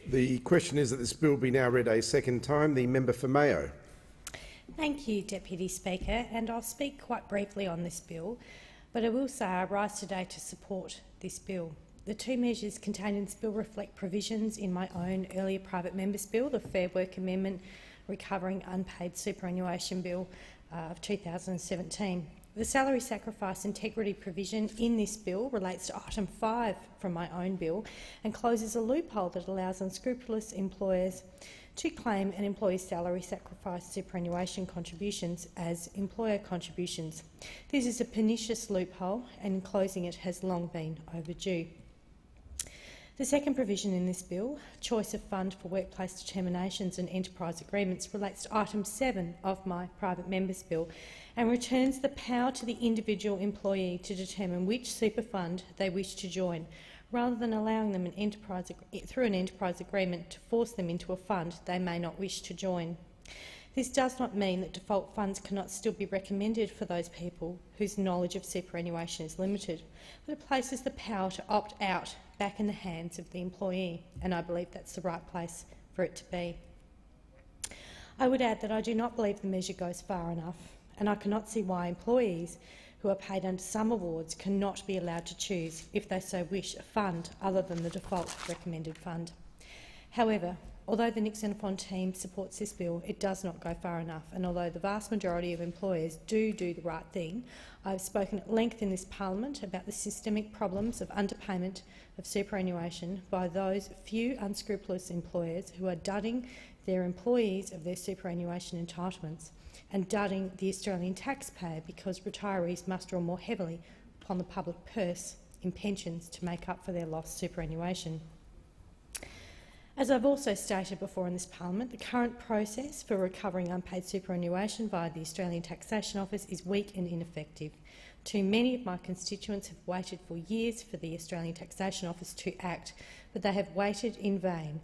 The question is that this bill be now read a second time. The member for Mayo. Thank you, Deputy Speaker, and I'll speak quite briefly on this bill, but I will say I rise today to support this bill. The two measures contained in this bill reflect provisions in my own earlier private member's bill, the Fair Work Amendment Recovering Unpaid Superannuation Bill of 2017. The salary sacrifice integrity provision in this bill relates to item 5 from my own bill and closes a loophole that allows unscrupulous employers to claim an employee's salary sacrifice superannuation contributions as employer contributions. This is a pernicious loophole, and closing it has long been overdue. The second provision in this bill, choice of fund for workplace determinations and enterprise agreements, relates to item 7 of my private member's bill and returns the power to the individual employee to determine which super fund they wish to join, rather than allowing them through an enterprise agreement to force them into a fund they may not wish to join. This does not mean that default funds cannot still be recommended for those people whose knowledge of superannuation is limited, but it places the power to opt out back in the hands of the employee, and I believe that's the right place for it to be. I would add that I do not believe the measure goes far enough, and I cannot see why employees who are paid under some awards cannot be allowed to choose, if they so wish, a fund other than the default recommended fund. However, although the Nick Xenophon team supports this bill, it does not go far enough, and although the vast majority of employers do the right thing, I have spoken at length in this parliament about the systemic problems of underpayment of superannuation by those few unscrupulous employers who are dudding their employees of their superannuation entitlements and dudding the Australian taxpayer because retirees must draw more heavily upon the public purse in pensions to make up for their lost superannuation. As I've also stated before in this parliament, the current process for recovering unpaid superannuation via the Australian Taxation Office is weak and ineffective. Too many of my constituents have waited for years for the Australian Taxation Office to act, but they have waited in vain,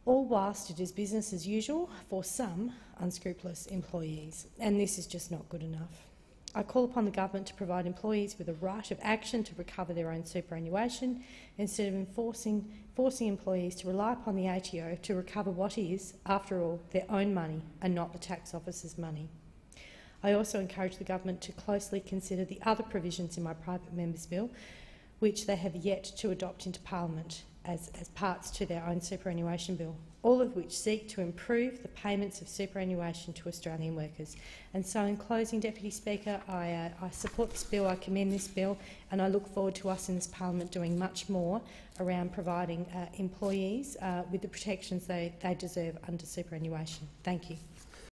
all whilst it is business as usual for some unscrupulous employees, and this is just not good enough. I call upon the government to provide employees with a right of action to recover their own superannuation instead of forcing employees to rely upon the ATO to recover what is, after all, their own money and not the tax office's money. I also encourage the government to closely consider the other provisions in my private member's bill, which they have yet to adopt into parliament as parts to their own superannuation bill, all of which seek to improve the payments of superannuation to Australian workers. And so, in closing, Deputy Speaker, I support this bill, I commend this bill, and I look forward to us in this parliament doing much more around providing employees with the protections they deserve under superannuation. Thank you.